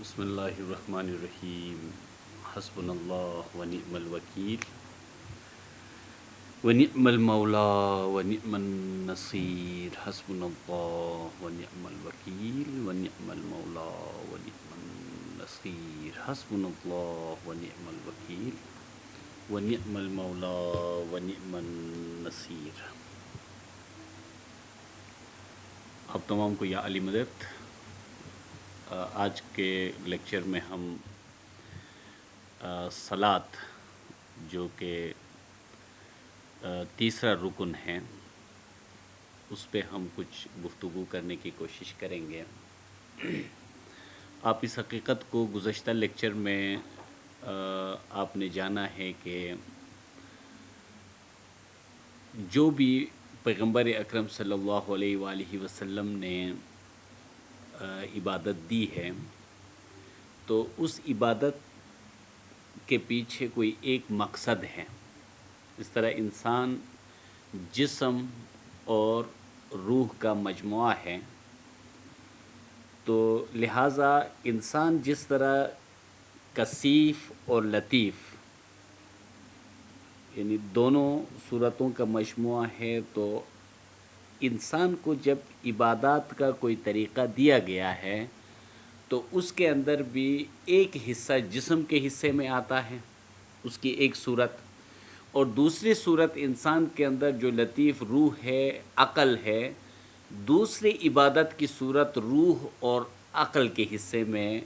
بسم اللہ الرحمن الرحیم حسبنا اللہ ونعم الوکیل ونعم المولا ونعم النصیر حسبنا اللہ ونعم الوکیل ونعم المولا ونعم النصیر حسبنا اللہ ونعم الوکیل ونعم المولا ونعم النصیر۔ آپ تمام کو یا علی مدد۔ آج کے لیکچر میں ہم صلاۃ جو کہ تیسرا رکن ہے اس پہ ہم کچھ گفتگو کرنے کی کوشش کریں گے۔ آپ اس حقیقت کو گزشتہ لیکچر میں آپ نے جانا ہے کہ جو بھی پیغمبر اکرم صلی اللہ علیہ وآلہ وسلم نے عبادت دی ہے تو اس عبادت کے پیچھے کوئی ایک مقصد ہے۔ اس طرح انسان جسم اور روح کا مجموعہ ہے، تو لہٰذا انسان جس طرح کثیف اور لطیف یعنی دونوں صورتوں کا مجموعہ ہے، تو انسان کو جب عبادات کا کوئی طریقہ دیا گیا ہے تو اس کے اندر بھی ایک حصہ جسم کے حصے میں آتا ہے، اس کی ایک صورت، اور دوسری صورت انسان کے اندر جو لطیف روح ہے، عقل ہے، دوسری عبادت کی صورت روح اور عقل کے حصے میں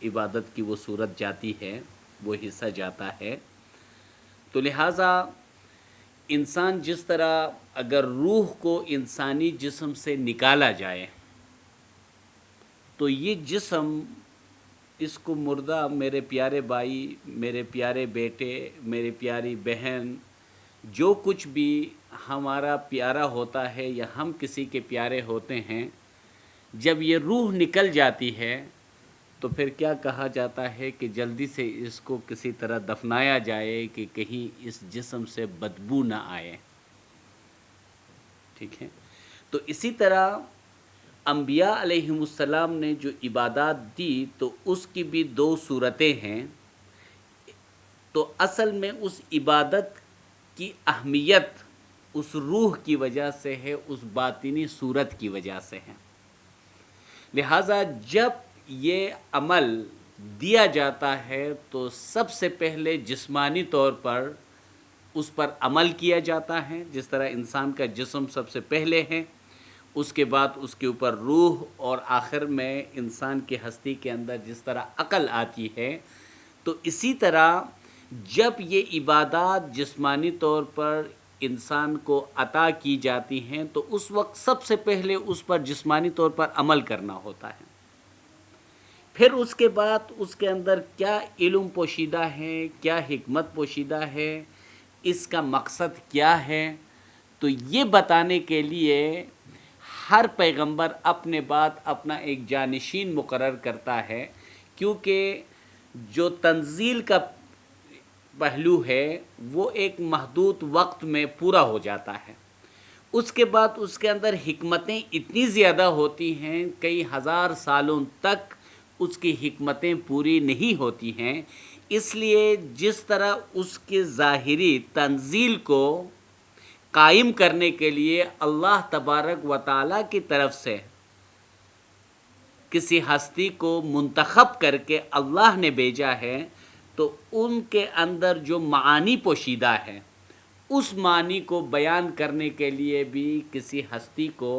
عبادت کی وہ صورت جاتی ہے، وہ حصہ جاتا ہے۔ تو لہٰذا انسان جس طرح اگر روح کو انسانی جسم سے نکالا جائے تو یہ جسم، اس کو مردہ، میرے پیارے بھائی، میرے پیارے بیٹے، میری پیاری بہن، جو کچھ بھی ہمارا پیارا ہوتا ہے یا ہم کسی کے پیارے ہوتے ہیں، جب یہ روح نکل جاتی ہے تو پھر کیا کہا جاتا ہے کہ جلدی سے اس کو کسی طرح دفنایا جائے کہ کہیں اس جسم سے بدبو نہ آئے، ٹھیک ہے۔ تو اسی طرح انبیاء علیہم السلام نے جو عبادات دی تو اس کی بھی دو صورتیں ہیں۔ تو اصل میں اس عبادت کی اہمیت اس روح کی وجہ سے ہے، اس باطنی صورت کی وجہ سے ہے۔ لہٰذا جب یہ عمل دیا جاتا ہے تو سب سے پہلے جسمانی طور پر اس پر عمل کیا جاتا ہے، جس طرح انسان کا جسم سب سے پہلے ہے، اس کے بعد اس کے اوپر روح، اور آخر میں انسان کی ہستی کے اندر جس طرح عقل آتی ہے۔ تو اسی طرح جب یہ عبادات جسمانی طور پر انسان کو عطا کی جاتی ہیں تو اس وقت سب سے پہلے اس پر جسمانی طور پر عمل کرنا ہوتا ہے۔ پھر اس کے بعد اس کے اندر کیا علم پوشیدہ ہے، کیا حکمت پوشیدہ ہے، اس کا مقصد کیا ہے، تو یہ بتانے کے لیے ہر پیغمبر اپنے بعد اپنا ایک جانشین مقرر کرتا ہے، کیونکہ جو تنزیل کا پہلو ہے وہ ایک محدود وقت میں پورا ہو جاتا ہے۔ اس کے بعد اس کے اندر حکمتیں اتنی زیادہ ہوتی ہیں، کئی ہزار سالوں تک اس کی حکمتیں پوری نہیں ہوتی ہیں۔ اس لیے جس طرح اس کے ظاہری تنزیل کو قائم کرنے کے لیے اللہ تبارک و تعالیٰ کی طرف سے کسی ہستی کو منتخب کر کے اللہ نے بھیجا ہے، تو ان کے اندر جو معانی پوشیدہ ہے اس معنی کو بیان کرنے کے لیے بھی کسی ہستی کو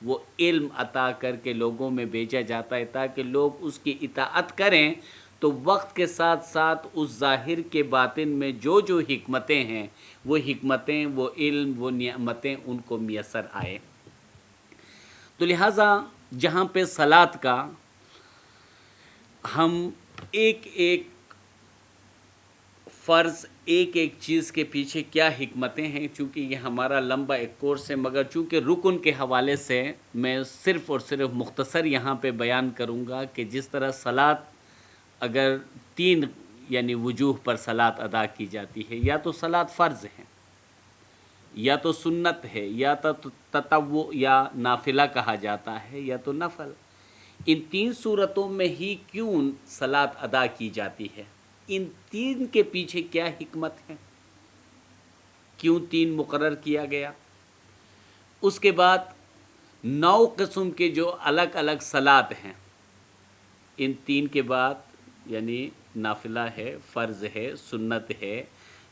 وہ علم عطا کر کے لوگوں میں بھیجا جاتا ہے، تاکہ لوگ اس کی اطاعت کریں، تو وقت کے ساتھ ساتھ اس ظاہر کے باطن میں جو جو حکمتیں ہیں، وہ حکمتیں، وہ علم، وہ نعمتیں ان کو میسر آئے۔ تو لہٰذا جہاں پہ صلاۃ کا ہم ایک ایک فرض، ایک ایک چیز کے پیچھے کیا حکمتیں ہیں، چونکہ یہ ہمارا لمبا ایک کورس ہے، مگر چونکہ رکن کے حوالے سے میں صرف اور صرف مختصر یہاں پہ بیان کروں گا کہ جس طرح صلاۃ اگر تین یعنی وجوہ پر صلاۃ ادا کی جاتی ہے، یا تو صلاۃ فرض ہے، یا تو سنت ہے، یا تو تطوع یا نافلہ کہا جاتا ہے، یا تو نفل، ان 3 صورتوں میں ہی کیوں صلاۃ ادا کی جاتی ہے؟ ان 3 کے پیچھے کیا حکمت ہے؟ کیوں 3 مقرر کیا گیا؟ اس کے بعد 9 قسم کے جو الگ الگ صلاۃ ہیں، ان 3 کے بعد یعنی نافلہ ہے، فرض ہے، سنت ہے،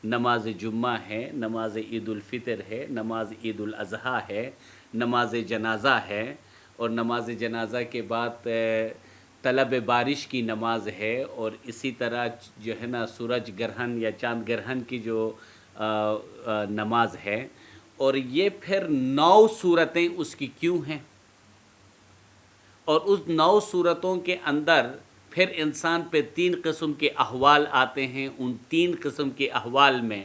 نماز جمعہ ہے، نماز عید الفطر ہے، نماز عید الاضحیٰ ہے، نماز جنازہ ہے، اور نماز جنازہ کے بعد طلب بارش کی نماز ہے، اور اسی طرح جو ہے نا سورج گرہن یا چاند گرہن کی جو نماز ہے، اور یہ پھر 9 صورتیں اس کی کیوں ہیں؟ اور اس 9 صورتوں کے اندر پھر انسان پہ 3 قسم کے احوال آتے ہیں. ان 3 قسم کے احوال میں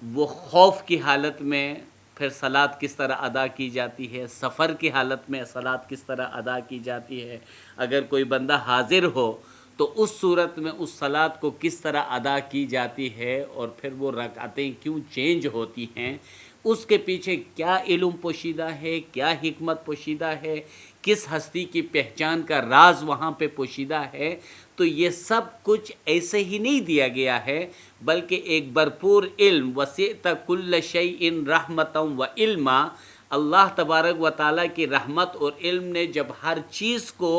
وہ خوف کی حالت میں پھر صلاۃ کس طرح ادا کی جاتی ہے، سفر کی حالت میں صلاۃ کس طرح ادا کی جاتی ہے، اگر کوئی بندہ حاضر ہو تو اس صورت میں اس صلاۃ کو کس طرح ادا کی جاتی ہے، اور پھر وہ رکعتیں کیوں چینج ہوتی ہیں، اس کے پیچھے کیا علم پوشیدہ ہے، کیا حکمت پوشیدہ ہے، کس ہستی کی پہچان کا راز وہاں پہ پوشیدہ ہے. تو یہ سب کچھ ایسے ہی نہیں دیا گیا ہے، بلکہ ایک بھرپور علم، وسعت کل شیء رحمتا و علما. اللہ تبارک و تعالیٰ کی رحمت اور علم نے جب ہر چیز کو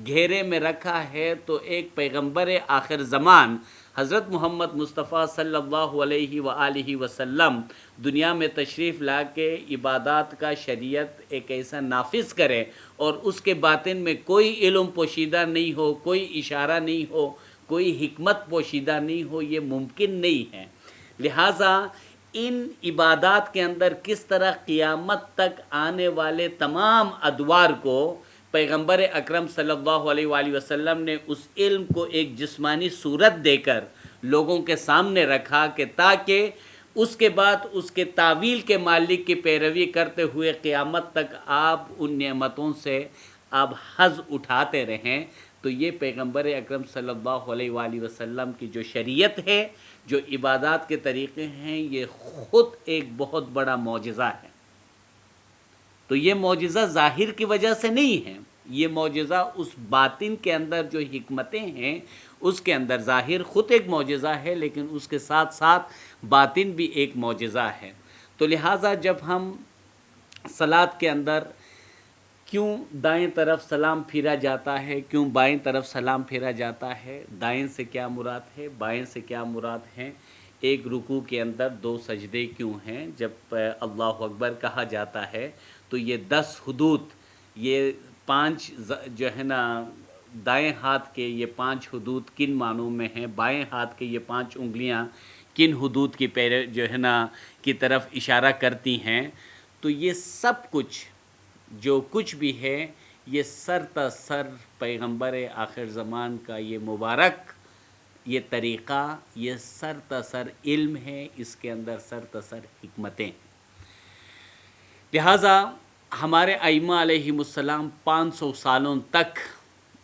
گھیرے میں رکھا ہے، تو ایک پیغمبر آخر زمان حضرت محمد مصطفیٰ صلی اللہ علیہ وآلہ وسلم دنیا میں تشریف لا کے عبادات کا شریعت ایک ایسا نافذ کرے اور اس کے باطن میں کوئی علم پوشیدہ نہیں ہو، کوئی اشارہ نہیں ہو، کوئی حکمت پوشیدہ نہیں ہو، یہ ممکن نہیں ہے. لہٰذا ان عبادات کے اندر کس طرح قیامت تک آنے والے تمام ادوار کو پیغمبر اکرم صلی اللہ علیہ وآلہ وسلم نے اس علم کو ایک جسمانی صورت دے کر لوگوں کے سامنے رکھا، کہ تاکہ اس کے بعد اس کے تعویل کے مالک کی پیروی کرتے ہوئے قیامت تک آپ ان نعمتوں سے آپ حظ اٹھاتے رہیں. تو یہ پیغمبر اکرم صلی اللہ علیہ وآلہ وسلم کی جو شریعت ہے، جو عبادات کے طریقے ہیں، یہ خود ایک بہت بڑا معجزہ ہے. تو یہ معجزہ ظاہر کی وجہ سے نہیں ہے، یہ معجزہ اس باطن کے اندر جو حکمتیں ہیں اس کے اندر، ظاہر خود ایک معجزہ ہے لیکن اس کے ساتھ ساتھ باطن بھی ایک معجزہ ہے. تو لہٰذا جب ہم صلاۃ کے اندر کیوں دائیں طرف سلام پھیرا جاتا ہے، کیوں بائیں طرف سلام پھیرا جاتا ہے، دائیں سے کیا مراد ہے، بائیں سے کیا مراد ہے، ایک رکوع کے اندر 2 سجدے کیوں ہیں، جب اللہ اکبر کہا جاتا ہے تو یہ 10 حدود، یہ 5 جو ہے نا دائیں ہاتھ کے یہ 5 حدود کن معنوں میں ہیں، بائیں ہاتھ کے یہ 5 انگلیاں کن حدود کی جو ہے نا کی طرف اشارہ کرتی ہیں. تو یہ سب کچھ جو کچھ بھی ہے، یہ سر تا سر پیغمبر آخر زمان کا یہ مبارک یہ طریقہ، یہ سر تا سر علم ہے، اس کے اندر سر تا سر حکمتیں. لہٰذا ہمارے ائمہ علیہم السلام 500 سالوں تک،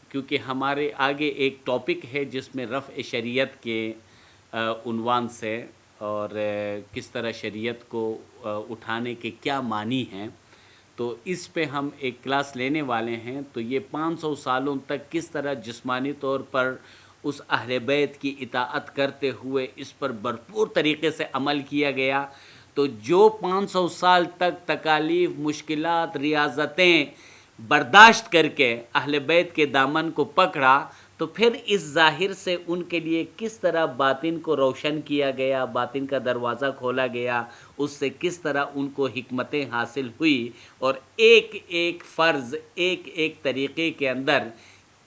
کیونکہ ہمارے آگے ایک ٹاپک ہے جس میں رفع شریعت کے عنوان سے، اور کس طرح شریعت کو اٹھانے کے کیا معنی ہیں، تو اس پہ ہم ایک کلاس لینے والے ہیں. تو یہ 500 سالوں تک کس طرح جسمانی طور پر اس اہل بیت کی اطاعت کرتے ہوئے اس پر بھرپور طریقے سے عمل کیا گیا. تو جو 500 سال تک تکالیف، مشکلات، ریاضتیں برداشت کر کے اہل بیت کے دامن کو پکڑا، تو پھر اس ظاہر سے ان کے لیے کس طرح باطن کو روشن کیا گیا، باطن کا دروازہ کھولا گیا، اس سے کس طرح ان کو حکمتیں حاصل ہوئی، اور ایک ایک فرض، ایک ایک طریقے کے اندر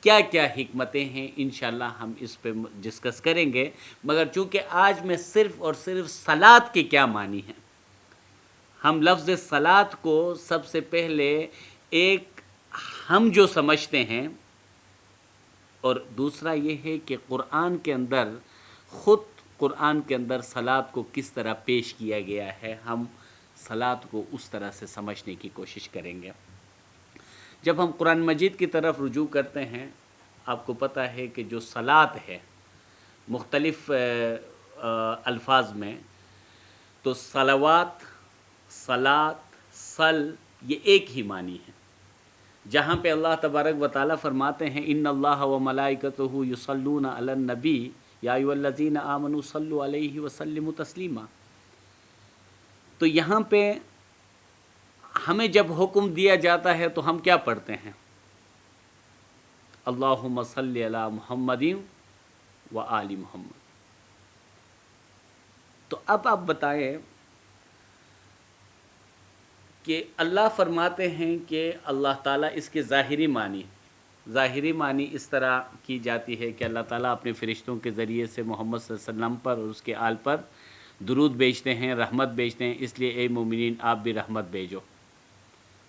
کیا کیا حکمتیں ہیں، انشاءاللہ ہم اس پہ ڈسکس کریں گے. مگر چونکہ آج میں صرف اور صرف صلاۃ کے کیا معنی ہیں، ہم لفظ صلاۃ کو سب سے پہلے ایک ہم جو سمجھتے ہیں، اور دوسرا یہ ہے کہ قرآن کے اندر، خود قرآن کے اندر صلاۃ کو کس طرح پیش کیا گیا ہے، ہم صلاۃ کو اس طرح سے سمجھنے کی کوشش کریں گے. جب ہم قرآن مجید کی طرف رجوع کرتے ہیں، آپ کو پتہ ہے کہ جو صلاۃ ہے مختلف الفاظ میں، تو صلوات، صلاۃ، صل، یہ ایک ہی معنی ہے. جہاں پہ اللہ تبارک و تعالیٰ فرماتے ہیں ان اللہ و ملائکتہ یصلون علی النبی یا ایھا الذین آمنوا صلوا علیہ وسلموا تسلیما. تو یہاں پہ ہمیں جب حکم دیا جاتا ہے تو ہم کیا پڑھتے ہیں؟ اللہم صلی علی محمد و آل محمد. تو اب آپ بتائیں کہ اللہ فرماتے ہیں کہ اللہ تعالیٰ اس کے ظاہری معنی اس طرح کی جاتی ہے کہ اللہ تعالیٰ اپنے فرشتوں کے ذریعے سے محمد صلی اللہ علیہ وسلم پر اور اس کے آل پر درود بھیجتے ہیں، رحمت بھیجتے ہیں، اس لیے اے مومنین آپ بھی رحمت بھیجو.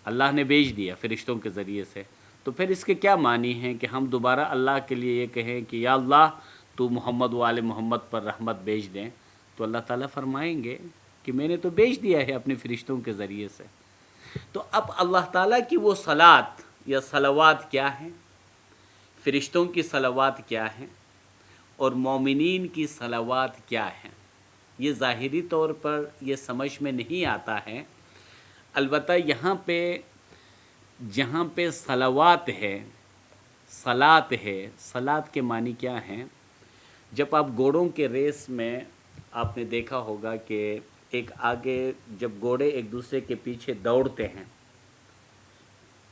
اللہ نے بھیج دیا فرشتوں کے ذریعے سے. تو پھر اس کے کیا معنی ہیں کہ ہم دوبارہ اللہ کے لیے یہ کہیں کہ یا اللہ تو محمد و آل محمد پر رحمت بھیج دیں؟ تو اللہ تعالیٰ فرمائیں گے کہ میں نے تو بھیج دیا ہے اپنے فرشتوں کے ذریعے سے. تو اب اللہ تعالیٰ کی وہ صلات یا صلوات کیا ہیں، فرشتوں کی صلوات کیا ہیں اور مومنین کی صلوات کیا ہیں، یہ ظاہری طور پر یہ سمجھ میں نہیں آتا ہے. البتہ یہاں پہ جہاں پہ صلوات ہے، صلات ہے، صلات کے معنی کیا ہیں؟ جب آپ گھوڑوں کے ریس میں آپ نے دیکھا ہوگا کہ ایک آگے جب گھوڑے ایک دوسرے کے پیچھے دوڑتے ہیں،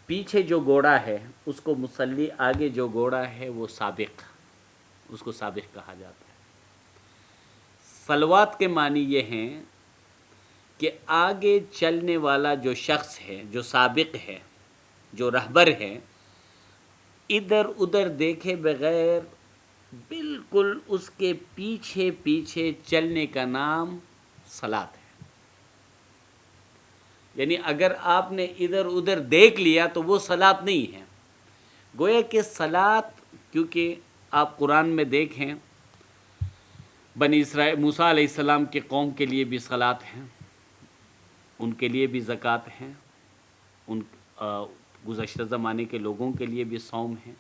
پیچھے جو گھوڑا ہے اس کو مسلی، آگے جو گھوڑا ہے وہ سابق، اس کو سابق کہا جاتا ہے. صلوات کے معنی یہ ہیں کہ آگے چلنے والا جو شخص ہے، جو سابق ہے، جو رہبر ہے، ادھر ادھر دیکھے بغیر بالکل اس کے پیچھے پیچھے چلنے کا نام صلات ہے. یعنی اگر آپ نے ادھر ادھر دیکھ لیا تو وہ صلات نہیں ہے. گویا کہ صلات، کیونکہ آپ قرآن میں دیکھیں بنی اسرائیل موسیٰ علیہ السلام کے قوم کے لیے بھی صلات ہیں، ان کے لیے بھی زکوٰۃ ہیں، ان گزشتہ زمانے کے لوگوں کے لیے بھی صوم ہیں.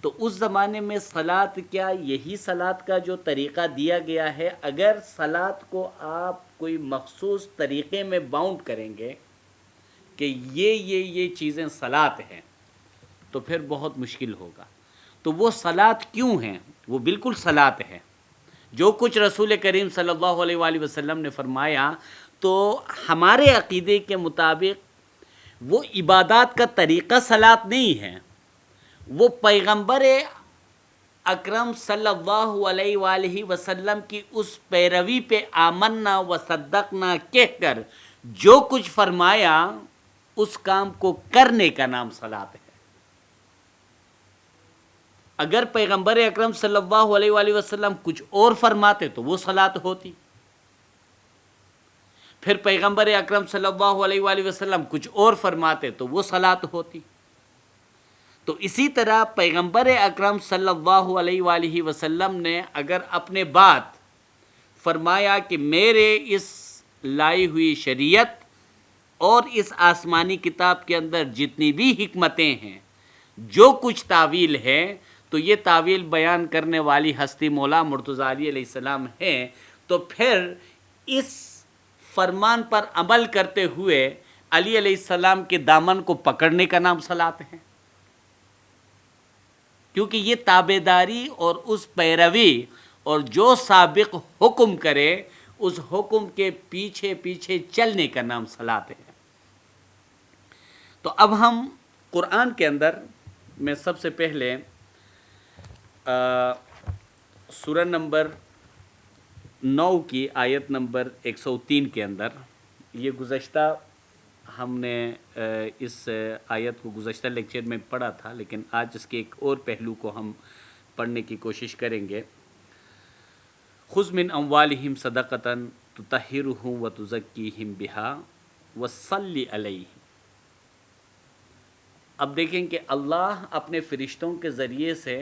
تو اس زمانے میں صلات کیا یہی صلات کا جو طریقہ دیا گیا ہے، اگر صلات کو آپ کوئی مخصوص طریقے میں باؤنڈ کریں گے کہ یہ چیزیں صلات ہیں تو پھر بہت مشکل ہوگا. تو وہ صلات کیوں ہیں؟ وہ بالکل صلات ہے. جو کچھ رسول کریم صلی اللہ علیہ وآلہ وسلم نے فرمایا تو ہمارے عقیدے کے مطابق وہ عبادات کا طریقہ صلات نہیں ہے، وہ پیغمبر اکرم صلی اللہ علیہ وآلہ وسلم کی اس پیروی پہ آمنا و صدقنا کہہ کر جو کچھ فرمایا اس کام کو کرنے کا نام صلات ہے. اگر پیغمبر اکرم صلی اللہ علیہ وآلہ وسلم کچھ اور فرماتے تو وہ صلات ہوتی، پھر پیغمبر اکرم صلی اللہ علیہ وآلہ وسلم کچھ اور فرماتے تو وہ صلات ہوتی. تو اسی طرح پیغمبر اکرم صلی اللہ علیہ وآلہ وسلم نے اگر اپنے بات فرمایا کہ میرے اس لائی ہوئی شریعت اور اس آسمانی کتاب کے اندر جتنی بھی حکمتیں ہیں، جو کچھ تعویل ہے، تو یہ تعویل بیان کرنے والی ہستی مولا مرتضیٰ علی علیہ السلام ہیں، تو پھر اس فرمان پر عمل کرتے ہوئے علی علیہ السلام کے دامن کو پکڑنے کا نام صلات ہے. کیونکہ یہ تابعداری اور اس پیروی اور جو سابق حکم کرے اس حکم کے پیچھے پیچھے چلنے کا نام صلات ہے. تو اب ہم قرآن کے اندر میں سب سے پہلے سورہ نمبر 9 کی آیت نمبر 103 کے اندر، یہ گزشتہ ہم نے اس آیت کو گزشتہ لیکچر میں پڑھا تھا، لیکن آج اس کے ایک اور پہلو کو ہم پڑھنے کی کوشش کریں گے. خذ من اموالہم صدقۃ تطہرہم وتزکیہم بہا وصلی علیہم. اب دیکھیں کہ اللہ اپنے فرشتوں کے ذریعے سے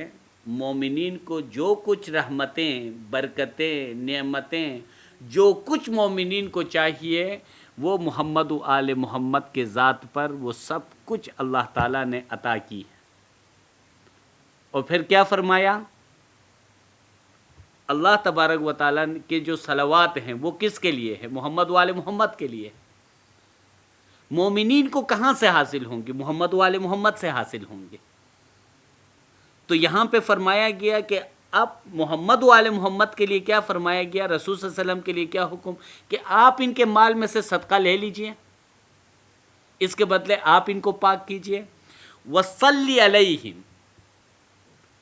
مومنین کو جو کچھ رحمتیں، برکتیں، نعمتیں، جو کچھ مومنین کو چاہیے وہ محمد و آل محمد کے ذات پر وہ سب کچھ اللہ تعالیٰ نے عطا کی ہے. اور پھر کیا فرمایا؟ اللہ تبارک و تعالیٰ کے جو صلوات ہیں وہ کس کے لیے ہے؟ محمد و آل محمد کے لیے. مومنین کو کہاں سے حاصل ہوں گے؟ محمد وال محمد سے حاصل ہوں گے۔ تو یہاں پہ فرمایا گیا کہ اب محمد وال محمد کے لیے کیا فرمایا گیا؟ رسول صلی اللہ علیہ وسلم کے لیے کیا حکم کہ آپ ان کے مال میں سے صدقہ لے لیجئے، اس کے بدلے آپ ان کو پاک کیجئے۔ وصلی علیہم،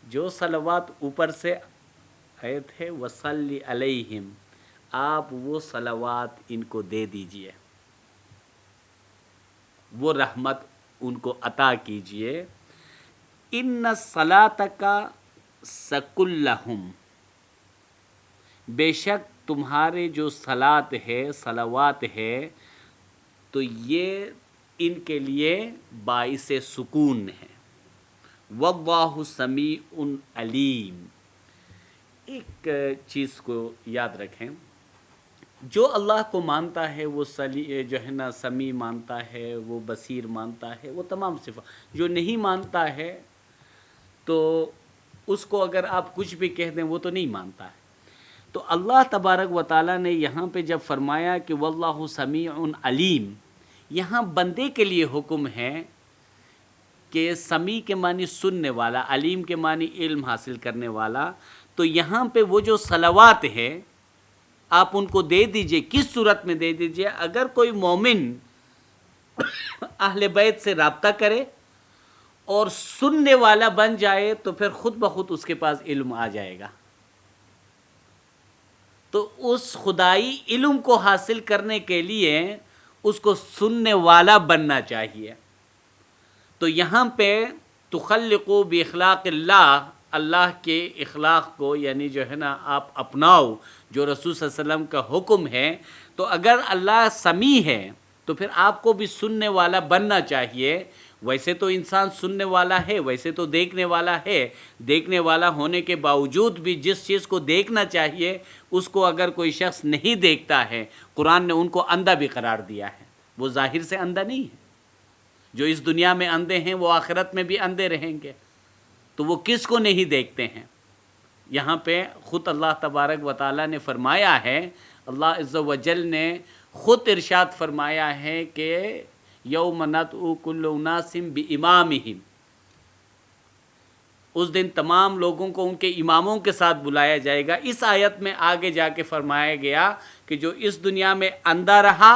جو صلوات اوپر سے آئے تھے، وصلی علیہم، آپ وہ صلوات ان کو دے دیجئے، وہ رحمت ان کو عطا کیجئے۔ ان صلاتک سکن لہم، بے شک تمہارے جو صلات ہے، صلوات ہے، تو یہ ان کے لیے باعث سکون ہے۔ واللہ سمیع علیم۔ ایک چیز کو یاد رکھیں، جو اللہ کو مانتا ہے وہ جو ہے نا سمیع مانتا ہے، وہ بصیر مانتا ہے، وہ تمام صفات۔ جو نہیں مانتا ہے تو اس کو اگر آپ کچھ بھی کہہ دیں وہ تو نہیں مانتا ہے۔ تو اللہ تبارک و تعالیٰ نے یہاں پہ جب فرمایا کہ واللہ سمیع علیم، یہاں بندے کے لیے حکم ہے کہ سمیع کے معنی سننے والا، علیم کے معنی علم حاصل کرنے والا۔ تو یہاں پہ وہ جو صلوات ہے آپ ان کو دے دیجئے۔ کس صورت میں دے دیجئے؟ اگر کوئی مومن اہل بیت سے رابطہ کرے اور سننے والا بن جائے تو پھر خود بخود اس کے پاس علم آ جائے گا۔ تو اس خدائی علم کو حاصل کرنے کے لیے اس کو سننے والا بننا چاہیے۔ تو یہاں پہ تخلقوا باخلاق اللہ، اللہ کے اخلاق کو یعنی جو ہے نا آپ اپناؤ، جو رسول صلی اللہ علیہ وسلم کا حکم ہے۔ تو اگر اللہ سمیع ہے تو پھر آپ کو بھی سننے والا بننا چاہیے۔ ویسے تو انسان سننے والا ہے، ویسے تو دیکھنے والا ہے، دیکھنے والا ہونے کے باوجود بھی جس چیز کو دیکھنا چاہیے اس کو اگر کوئی شخص نہیں دیکھتا ہے، قرآن نے ان کو اندھا بھی قرار دیا ہے۔ وہ ظاہر سے اندھا نہیں ہے، جو اس دنیا میں اندھے ہیں وہ آخرت میں بھی اندھے رہیں گے۔ تو وہ کس کو نہیں دیکھتے ہیں؟ یہاں پہ خود اللہ تبارک و تعالیٰ نے فرمایا ہے، اللہ عز و جل نے خود ارشاد فرمایا ہے کہ یوم ندعو کل اناس بامامہم، اس دن تمام لوگوں کو ان کے اماموں کے ساتھ بلایا جائے گا۔ اس آیت میں آگے جا کے فرمایا گیا کہ جو اس دنیا میں اندھا رہا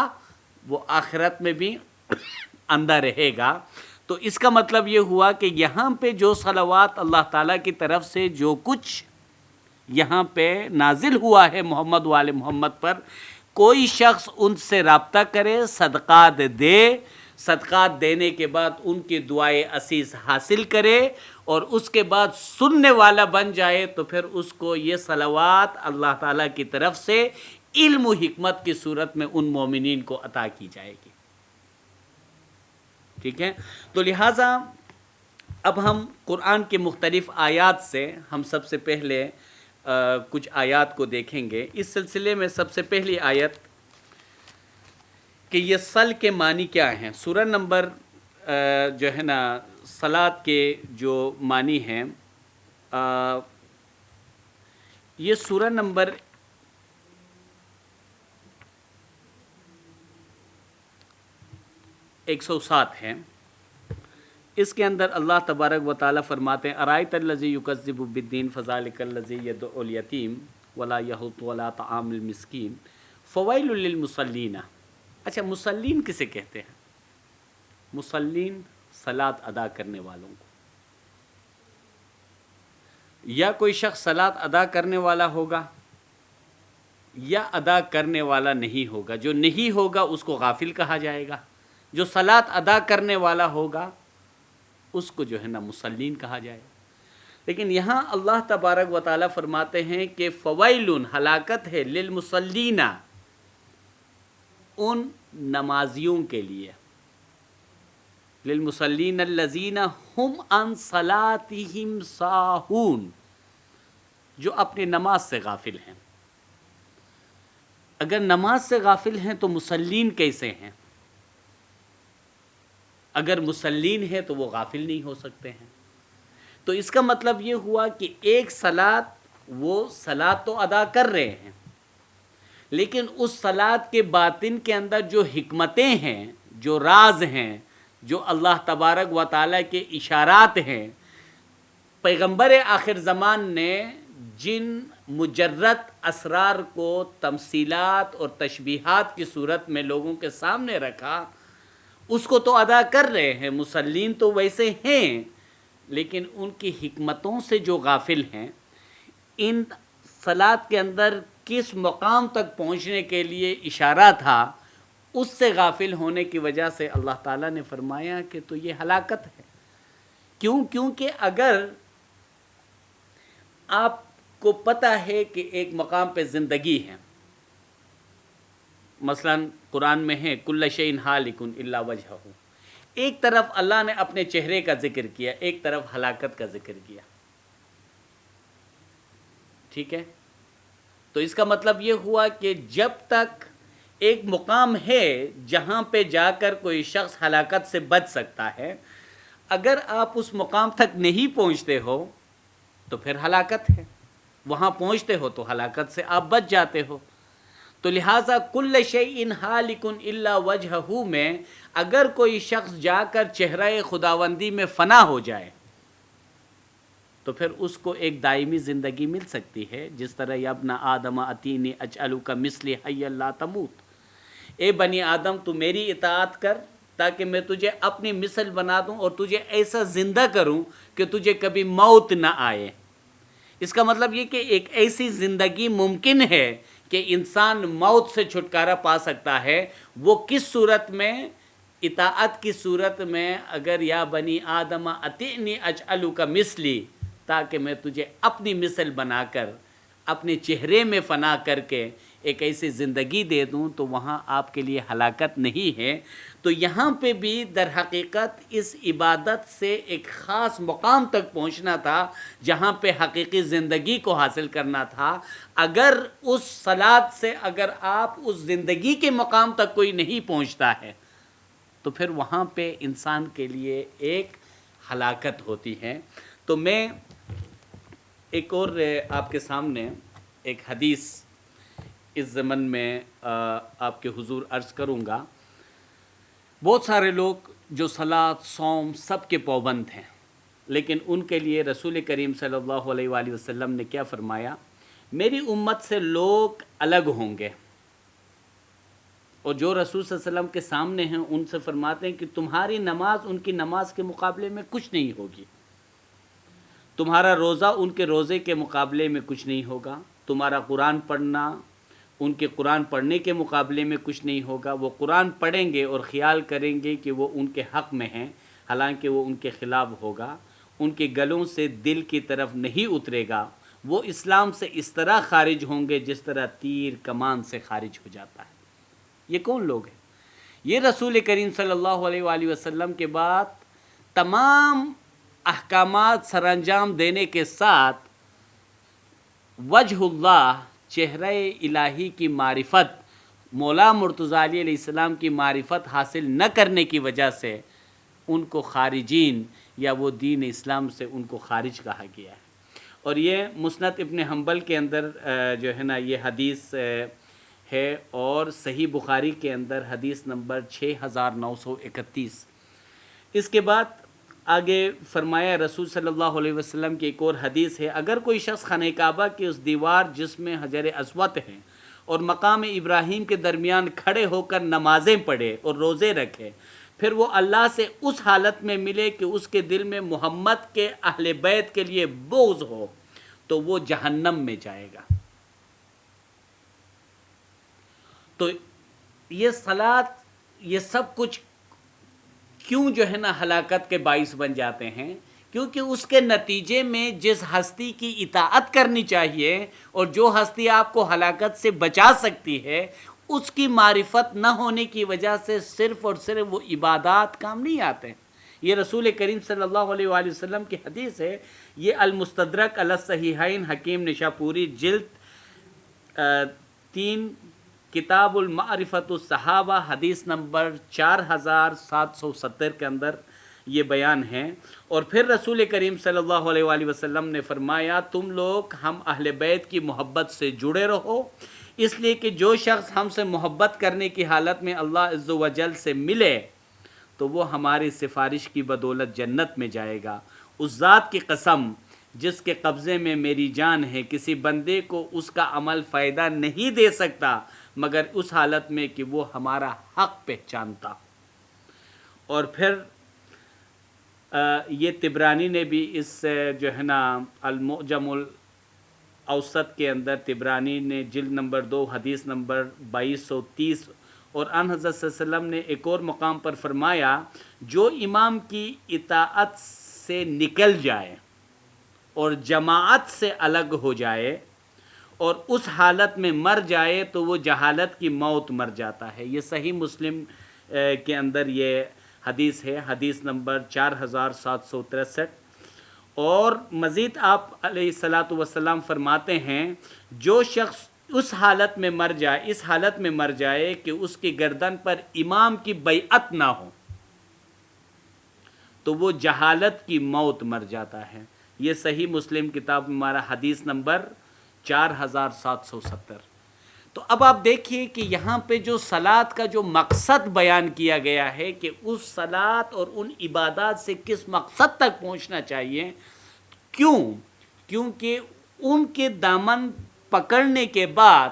وہ آخرت میں بھی اندھا رہے گا۔ تو اس کا مطلب یہ ہوا کہ یہاں پہ جو صلوات اللہ تعالیٰ کی طرف سے جو کچھ یہاں پہ نازل ہوا ہے محمد وال محمد پر، کوئی شخص ان سے رابطہ کرے، صدقات دے، صدقات دینے کے بعد ان کی دعائے عزیز حاصل کرے اور اس کے بعد سننے والا بن جائے تو پھر اس کو یہ صلوات اللہ تعالیٰ کی طرف سے علم و حکمت کی صورت میں ان مومنین کو عطا کی جائے گی۔ ٹھیک ہے؟ تو لہٰذا اب ہم قرآن کے مختلف آیات سے ہم سب سے پہلے کچھ آیات کو دیکھیں گے۔ اس سلسلے میں سب سے پہلی آیت کہ یہ صل کے معنی کیا ہیں۔ سورہ نمبر جو ہے نا صلاۃ کے جو معنی ہیں، یہ سورہ نمبر 107 ہے۔ اس کے اندر اللہ تبارک و تعالیٰ فرماتے ہیں ارائیت الذی یکذب بالدین فذلک الذی یدعو الیتیم ولا یحض علی طعام المسکین فویل للمصلین۔ اچھا، مصلین کسے کہتے ہیں؟ مصلین صلاۃ ادا کرنے والوں کو۔ یا کوئی شخص صلاۃ ادا کرنے والا ہوگا یا ادا کرنے والا نہیں ہوگا۔ جو نہیں ہوگا اس کو غافل کہا جائے گا، جو صلاۃ ادا کرنے والا ہوگا اس کو جو ہے نا مصلین کہا جائے گا۔ لیکن یہاں اللہ تبارک و تعالیٰ فرماتے ہیں کہ فویلن، ہلاکت ہے، للمصلین، ان نمازیوں کے لیے، للمصلین الذین ہم عن صلاتہم ساہون، جو اپنی نماز سے غافل ہیں۔ اگر نماز سے غافل ہیں تو مصلین کیسے ہیں؟ اگر مصلین ہے تو وہ غافل نہیں ہو سکتے ہیں۔ تو اس کا مطلب یہ ہوا کہ ایک صلاۃ، وہ صلاۃ تو ادا کر رہے ہیں لیکن اس صلاۃ کے باطن کے اندر جو حکمتیں ہیں، جو راز ہیں، جو اللہ تبارک و تعالیٰ کے اشارات ہیں، پیغمبر آخر زمان نے جن مجرد اسرار کو تمثیلات اور تشبیہات کی صورت میں لوگوں کے سامنے رکھا، اس کو تو ادا کر رہے ہیں، مسلین تو ویسے ہیں، لیکن ان کی حکمتوں سے جو غافل ہیں، ان صلات کے اندر کس مقام تک پہنچنے کے لیے اشارہ تھا، اس سے غافل ہونے کی وجہ سے اللہ تعالیٰ نے فرمایا کہ تو یہ ہلاکت ہے۔ کیونکہ اگر آپ کو پتہ ہے کہ ایک مقام پہ زندگی ہے، مثلا قرآن میں ہے کل شیء ہالک الا وجہہ، ایک طرف اللہ نے اپنے چہرے کا ذکر کیا، ایک طرف ہلاکت کا ذکر کیا، ٹھیک ہے؟ تو اس کا مطلب یہ ہوا کہ جب تک ایک مقام ہے جہاں پہ جا کر کوئی شخص ہلاکت سے بچ سکتا ہے، اگر آپ اس مقام تک نہیں پہنچتے ہو تو پھر ہلاکت ہے، وہاں پہنچتے ہو تو ہلاکت سے آپ بچ جاتے ہو۔ تو لہٰذا کل شیء ہالک الا وجہہ میں اگر کوئی شخص جا کر چہرہ خداوندی میں فنا ہو جائے تو پھر اس کو ایک دائمی زندگی مل سکتی ہے، جس طرح یا ابن آدم اتینی اجعلک مثلی حیا لا تموت، اے بنی آدم تو میری اطاعت کر تاکہ میں تجھے اپنی مثل بنا دوں اور تجھے ایسا زندہ کروں کہ تجھے کبھی موت نہ آئے۔ اس کا مطلب یہ کہ ایک ایسی زندگی ممکن ہے کہ انسان موت سے چھٹکارا پا سکتا ہے، وہ کس صورت میں؟ اطاعت کی صورت میں، اگر یا بنی آدم اطیعنی اجعلک مثلی، تاکہ میں تجھے اپنی مثل بنا کر اپنے چہرے میں فنا کر کے ایک ایسی زندگی دے دوں، تو وہاں آپ کے لیے ہلاکت نہیں ہے۔ تو یہاں پہ بھی در حقیقت اس عبادت سے ایک خاص مقام تک پہنچنا تھا جہاں پہ حقیقی زندگی کو حاصل کرنا تھا۔ اگر اس صلات سے اگر آپ اس زندگی کے مقام تک کوئی نہیں پہنچتا ہے تو پھر وہاں پہ انسان کے لیے ایک ہلاکت ہوتی ہے۔ تو میں ایک اور آپ کے سامنے ایک حدیث اس ضمن میں آپ کے حضور عرض کروں گا۔ بہت سارے لوگ جو صلاۃ، صوم سب کے پابند ہیں، لیکن ان کے لیے رسول کریم صلی اللہ علیہ وآلہ وسلم نے کیا فرمایا؟ میری امت سے لوگ الگ ہوں گے، اور جو رسول صلی اللہ علیہ وسلم کے سامنے ہیں ان سے فرماتے ہیں کہ تمہاری نماز ان کی نماز کے مقابلے میں کچھ نہیں ہوگی، تمہارا روزہ ان کے روزے کے مقابلے میں کچھ نہیں ہوگا، تمہارا قرآن پڑھنا ان کے قرآن پڑھنے کے مقابلے میں کچھ نہیں ہوگا۔ وہ قرآن پڑھیں گے اور خیال کریں گے کہ وہ ان کے حق میں ہیں، حالانکہ وہ ان کے خلاف ہوگا، ان کے گلوں سے دل کی طرف نہیں اترے گا، وہ اسلام سے اس طرح خارج ہوں گے جس طرح تیر کمان سے خارج ہو جاتا ہے۔ یہ کون لوگ ہیں؟ یہ رسول کریم صلی اللہ علیہ وآلہ وسلم کے بعد تمام احکامات سر انجام دینے کے ساتھ وجہ اللہ، چہرہ الہی کی معرفت، مولا مرتضیٰ علیہ السلام کی معرفت حاصل نہ کرنے کی وجہ سے ان کو خارجین یا وہ دین اسلام سے ان کو خارج کہا گیا ہے۔ اور یہ مسند ابن حنبل کے اندر جو ہے نا یہ حدیث ہے، اور صحیح بخاری کے اندر حدیث نمبر 6931۔ اس کے بعد آگے فرمایا رسول صلی اللہ علیہ وسلم کی ایک اور حدیث ہے، اگر کوئی شخص خانہ کعبہ کی اس دیوار جس میں حجر اسود ہے اور مقام ابراہیم کے درمیان کھڑے ہو کر نمازیں پڑھے اور روزے رکھے، پھر وہ اللہ سے اس حالت میں ملے کہ اس کے دل میں محمد کے اہل بیت کے لیے بغض ہو، تو وہ جہنم میں جائے گا۔ تو یہ صلات، یہ سب کچھ کیوں جو ہے نا ہلاکت کے باعث بن جاتے ہیں؟ کیونکہ اس کے نتیجے میں جس ہستی کی اطاعت کرنی چاہیے اور جو ہستی آپ کو ہلاکت سے بچا سکتی ہے، اس کی معرفت نہ ہونے کی وجہ سے صرف اور صرف وہ عبادات کام نہیں آتے ہیں۔ یہ رسول کریم صلی اللہ علیہ وآلہ وسلم کی حدیث ہے، یہ المستدرک علی الصحیحین حکیم نشاپوری جلد 3 کتاب المعرفت الصحابہ حدیث نمبر 4770 کے اندر یہ بیان ہے۔ اور پھر رسول کریم صلی اللہ علیہ وآلہ وسلم نے فرمایا، تم لوگ ہم اہل بیت کی محبت سے جڑے رہو، اس لیے کہ جو شخص ہم سے محبت کرنے کی حالت میں اللہ عز و جل سے ملے تو وہ ہماری سفارش کی بدولت جنت میں جائے گا۔ اس ذات کی قسم جس کے قبضے میں میری جان ہے، کسی بندے کو اس کا عمل فائدہ نہیں دے سکتا مگر اس حالت میں کہ وہ ہمارا حق پہچانتا۔ اور پھر یہ طبرانی نے بھی اس جو ہے نا المعجم الاوسط کے اندر طبرانی نے جلد نمبر 2 حدیث نمبر 2230 اور ان حضرت صلی اللہ علیہ وسلم نے ایک اور مقام پر فرمایا، جو امام کی اطاعت سے نکل جائے اور جماعت سے الگ ہو جائے اور اس حالت میں مر جائے تو وہ جہالت کی موت مر جاتا ہے۔ یہ صحیح مسلم کے اندر یہ حدیث ہے، حدیث نمبر 4763۔ اور مزید آپ علیہ الصلاۃ والسلام فرماتے ہیں، جو شخص اس حالت میں مر جائے، اس حالت میں مر جائے کہ اس کی گردن پر امام کی بیعت نہ ہو تو وہ جہالت کی موت مر جاتا ہے۔ یہ صحیح مسلم کتاب میں ہمارا حدیث نمبر 4770۔ تو اب آپ دیکھیے کہ یہاں پہ جو صلاۃ کا جو مقصد بیان کیا گیا ہے کہ اس صلاۃ اور ان عبادات سے کس مقصد تک پہنچنا چاہیے، کیونکہ ان کے دامن پکڑنے کے بعد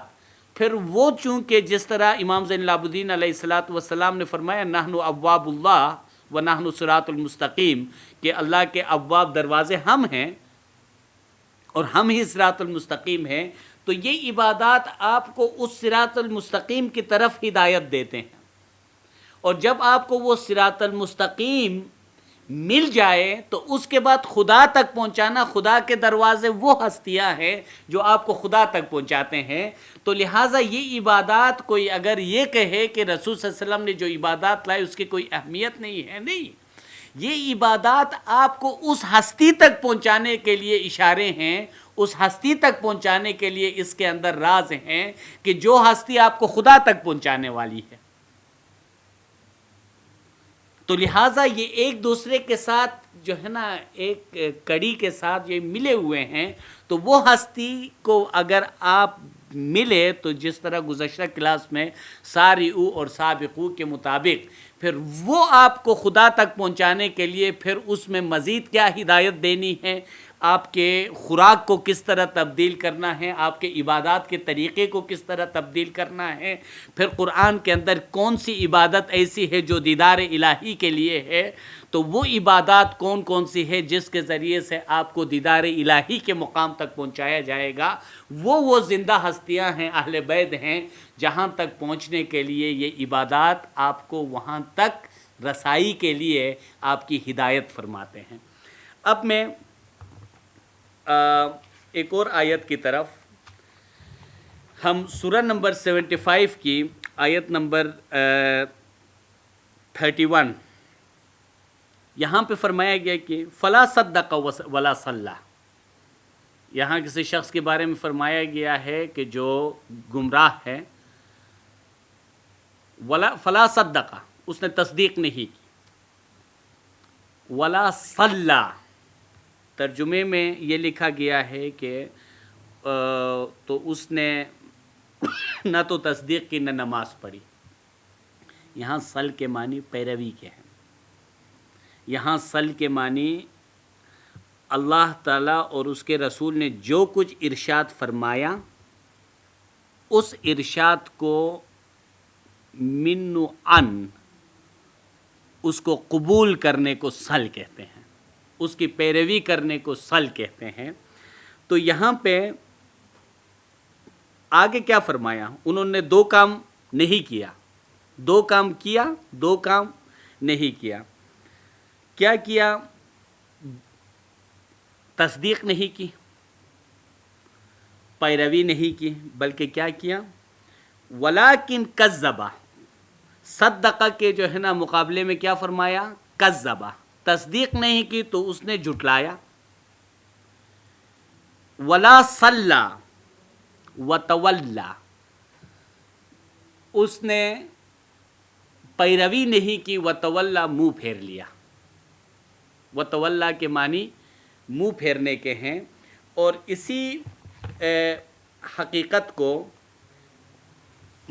پھر وہ چونکہ جس طرح امام زین العابدین علیہ الصلاۃ والسلام نے فرمایا نحن ابواب اللہ و نحن صراط المستقیم، کہ اللہ کے ابواب دروازے ہم ہیں اور ہم ہی صراط المستقیم ہیں، تو یہ عبادات آپ کو اس صراط المستقیم کی طرف ہدایت دیتے ہیں۔ اور جب آپ کو وہ صراط المستقیم مل جائے تو اس کے بعد خدا تک پہنچانا، خدا کے دروازے وہ ہستیاں ہیں جو آپ کو خدا تک پہنچاتے ہیں۔ تو لہٰذا یہ عبادات کوئی اگر یہ کہے کہ رسول صلی اللہ علیہ وسلم نے جو عبادات لائے اس کی کوئی اہمیت نہیں ہے، نہیں، یہ عبادات آپ کو اس ہستی تک پہنچانے کے لیے اشارے ہیں، اس ہستی تک پہنچانے کے لیے اس کے اندر راز ہیں کہ جو ہستی آپ کو خدا تک پہنچانے والی ہے۔ تو لہٰذا یہ ایک دوسرے کے ساتھ جو ہے نا ایک کڑی کے ساتھ یہ ملے ہوئے ہیں۔ تو وہ ہستی کو اگر آپ ملے تو جس طرح گزشتہ کلاس میں سارعوا اور سابقوا کے مطابق پھر وہ آپ کو خدا تک پہنچانے کے لیے پھر اس میں مزید کیا ہدایت دینی ہے، آپ کے خوراک کو کس طرح تبدیل کرنا ہے، آپ کے عبادات کے طریقے کو کس طرح تبدیل کرنا ہے، پھر قرآن کے اندر کون سی عبادت ایسی ہے جو دیدار الہی کے لیے ہے، تو وہ عبادات کون کون سی ہے جس کے ذریعے سے آپ کو دیدار الہی کے مقام تک پہنچایا جائے گا، وہ زندہ ہستیاں ہیں، اہل بیت ہیں، جہاں تک پہنچنے کے لیے یہ عبادات آپ کو وہاں تک رسائی کے لیے آپ کی ہدایت فرماتے ہیں۔ اب میں ایک اور آیت کی طرف، ہم سورہ نمبر 75 کی آیت نمبر 31، یہاں پہ فرمایا گیا کہ فلا صدق ولا صلی، یہاں کسی شخص کے بارے میں فرمایا گیا ہے کہ جو گمراہ ہے، فلا صدق، اس نے تصدیق نہیں کی، ولا صلی، ترجمے میں یہ لکھا گیا ہے کہ تو اس نے نہ تو تصدیق کی نہ نماز پڑھی۔ یہاں صل کے معنی پیروی کے ہیں، یہاں صل کے معنی اللہ تعالیٰ اور اس کے رسول نے جو کچھ ارشاد فرمایا اس ارشاد کو من و ان، اس کو قبول کرنے کو صل کہتے ہیں، اس کی پیروی کرنے کو صل کہتے ہیں۔ تو یہاں پہ آگے کیا فرمایا، انہوں نے دو کام نہیں کیا، دو کام کیا، دو کام نہیں کیا۔ کیا کیا؟ تصدیق نہیں کی، پیروی نہیں کی، بلکہ کیا کیا؟ ولیکن کذبا، صدقہ کے جو ہے نا مقابلے میں کیا فرمایا؟ کذبا، تصدیق نہیں کی تو اس نے جھٹلایا۔ ولا صلی وتولی، اس نے پیروی نہیں کی، وتولی، منہ پھیر لیا۔ وتولی کے معنی منہ پھیرنے کے ہیں، اور اسی حقیقت کو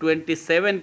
47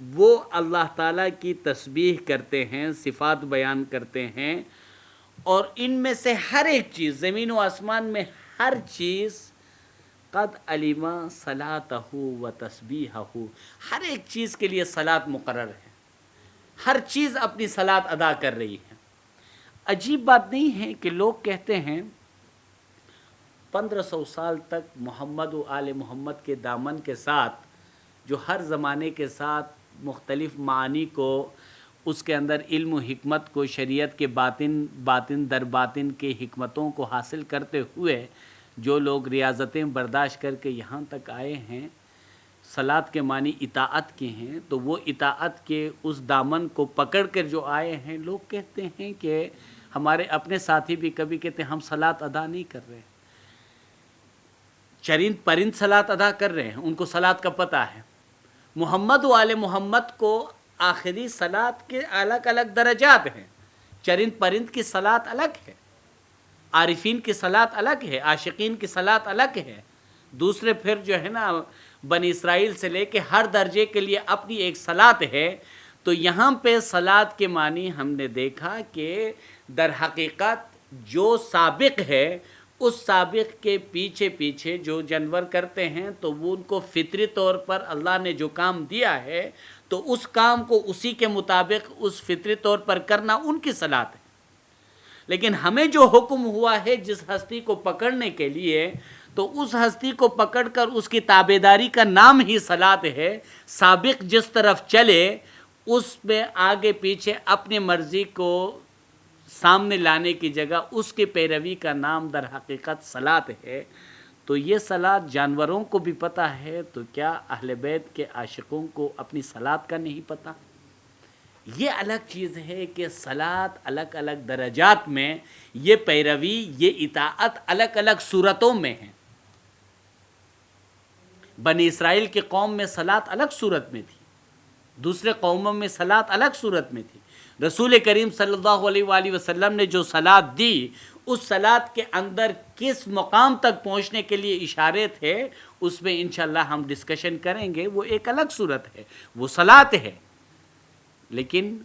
وہ اللہ تعالیٰ کی تسبیح کرتے ہیں، صفات بیان کرتے ہیں، اور ان میں سے ہر ایک چیز، زمین و آسمان میں ہر چیز قد علیما صلاتہ و تسبیحہ، ہر ایک چیز کے لیے صلاۃ مقرر ہے، ہر چیز اپنی صلاۃ ادا کر رہی ہے۔ عجیب بات نہیں ہے کہ لوگ کہتے ہیں 1500 سال تک محمد و آل محمد کے دامن کے ساتھ، جو ہر زمانے کے ساتھ مختلف معانی کو، اس کے اندر علم و حکمت کو، شریعت کے باطن در باطن کے حکمتوں کو حاصل کرتے ہوئے جو لوگ ریاضتیں برداشت کر کے یہاں تک آئے ہیں، صلاۃ کے معنی اطاعت کے ہیں، تو وہ اطاعت کے اس دامن کو پکڑ کر جو آئے ہیں، لوگ کہتے ہیں کہ ہمارے اپنے ساتھی بھی کبھی کہتے ہیں ہم صلاۃ ادا نہیں کر رہے، چرند پرند صلاۃ ادا کر رہے ہیں، ان کو صلاۃ کا پتہ ہے۔ محمد و آل محمد کو آخری صلاۃ کے الگ الگ درجات ہیں، چرند پرند کی صلاۃ الگ ہے، عارفین کی صلاۃ الگ ہے، عاشقین کی صلاۃ الگ ہے، دوسرے پھر جو ہے نا بنی اسرائیل سے لے کے ہر درجے کے لیے اپنی ایک صلاۃ ہے۔ تو یہاں پہ صلاۃ کے معنی ہم نے دیکھا کہ در حقیقت جو سابق ہے، اس سابق کے پیچھے پیچھے جو جانور کرتے ہیں، تو وہ ان کو فطری طور پر اللہ نے جو کام دیا ہے، تو اس کام کو اسی کے مطابق اس فطری طور پر کرنا ان کی صلاۃ ہے۔ لیکن ہمیں جو حکم ہوا ہے جس ہستی کو پکڑنے کے لیے، تو اس ہستی کو پکڑ کر اس کی تابعداری کا نام ہی صلاۃ ہے۔ سابق جس طرف چلے، اس میں آگے پیچھے اپنی مرضی کو سامنے لانے کی جگہ اس کی پیروی کا نام در حقیقت صلاۃ ہے۔ تو یہ صلاۃ جانوروں کو بھی پتہ ہے، تو کیا اہل بیت کے عاشقوں کو اپنی صلاۃ کا نہیں پتہ؟ یہ الگ چیز ہے کہ صلاۃ الگ الگ درجات میں، یہ پیروی، یہ اطاعت الگ الگ صورتوں میں ہے۔ بنی اسرائیل کی قوم میں صلاۃ الگ صورت میں تھی، دوسرے قوموں میں صلاۃ الگ صورت میں تھی۔ رسول کریم صلی اللہ علیہ وآلہ وسلم نے جو صلاۃ دی، اس صلاۃ کے اندر کس مقام تک پہنچنے کے لیے اشارے تھے، اس میں انشاءاللہ ہم ڈسکشن کریں گے، وہ ایک الگ صورت ہے، وہ صلاۃ ہے۔ لیکن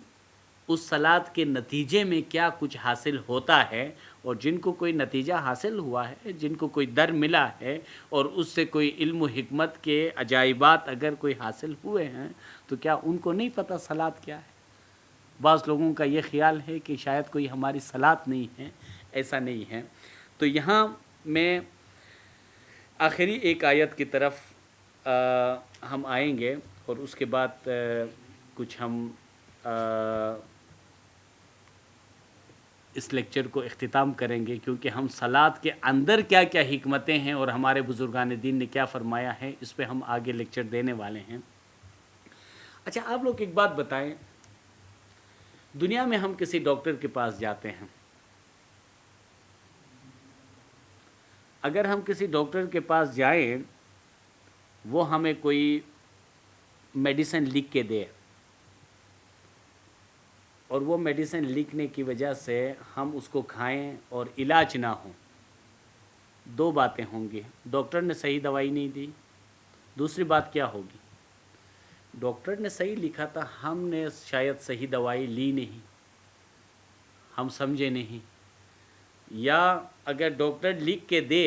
اس صلاۃ کے نتیجے میں کیا کچھ حاصل ہوتا ہے، اور جن کو کوئی نتیجہ حاصل ہوا ہے، جن کو کوئی در ملا ہے، اور اس سے کوئی علم و حکمت کے عجائبات اگر کوئی حاصل ہوئے ہیں، تو کیا ان کو نہیں پتہ صلاۃ کیا ہے؟ بعض لوگوں کا یہ خیال ہے کہ شاید کوئی ہماری صلاۃ نہیں ہے، ایسا نہیں ہے۔ تو یہاں میں آخری ایک آیت کی طرف ہم آئیں گے، اور اس کے بعد کچھ ہم اس لیکچر کو اختتام کریں گے، کیونکہ ہم صلاۃ کے اندر کیا کیا حکمتیں ہیں اور ہمارے بزرگان دین نے کیا فرمایا ہے، اس پہ ہم آگے لیکچر دینے والے ہیں۔ اچھا، آپ لوگ ایک بات بتائیں، دنیا میں ہم کسی ڈاکٹر کے پاس جاتے ہیں، اگر ہم کسی ڈاکٹر کے پاس جائیں، وہ ہمیں کوئی میڈیسن لکھ کے دے، اور وہ میڈیسن لکھنے کی وجہ سے ہم اس کو کھائیں اور علاج نہ ہوں، دو باتیں ہوں گی: ڈاکٹر نے صحیح دوائی نہیں دی، دوسری بات کیا ہوگی؟ ڈاکٹر نے صحیح لکھا تھا، ہم نے شاید صحیح دوائی لی نہیں، ہم سمجھے نہیں، یا اگر ڈاکٹر لکھ کے دے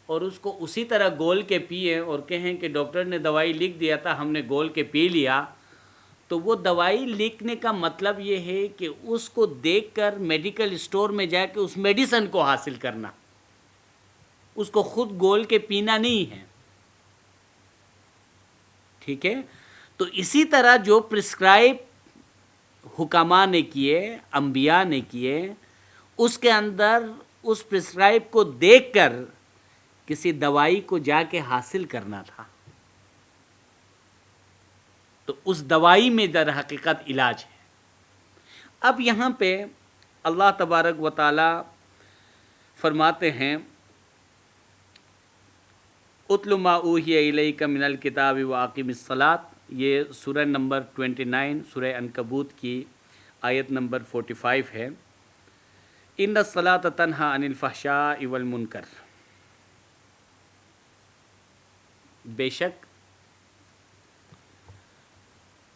اور اس کو اسی طرح گول کے پیے اور کہیں کہ ڈاکٹر نے دوائی لکھ دیا تھا، ہم نے گول کے پی لیا، تو وہ دوائی لکھنے کا مطلب یہ ہے کہ اس کو دیکھ کر میڈیکل اسٹور میں جا کے اس میڈیسن کو حاصل کرنا، اس کو خود گول کے پینا نہیں ہے، ٹھیک ہے؟ تو اسی طرح جو پرسکرائب حکماء نے کیے، انبیاء نے کیے، اس کے اندر اس پرسکرائب کو دیکھ کر کسی دوائی کو جا کے حاصل کرنا تھا، تو اس دوائی میں در حقیقت علاج ہے۔ اب یہاں پہ اللہ تبارک و تعالی فرماتے ہیں: اتل ما اوحی الیک من الکتاب واقم الصلاۃ، یہ سورہ نمبر 29 سورہ عنکبوت کی آیت نمبر 45 ہے۔ ان الصلاۃ تنہی عن الفحشاء والمنکر، بے شک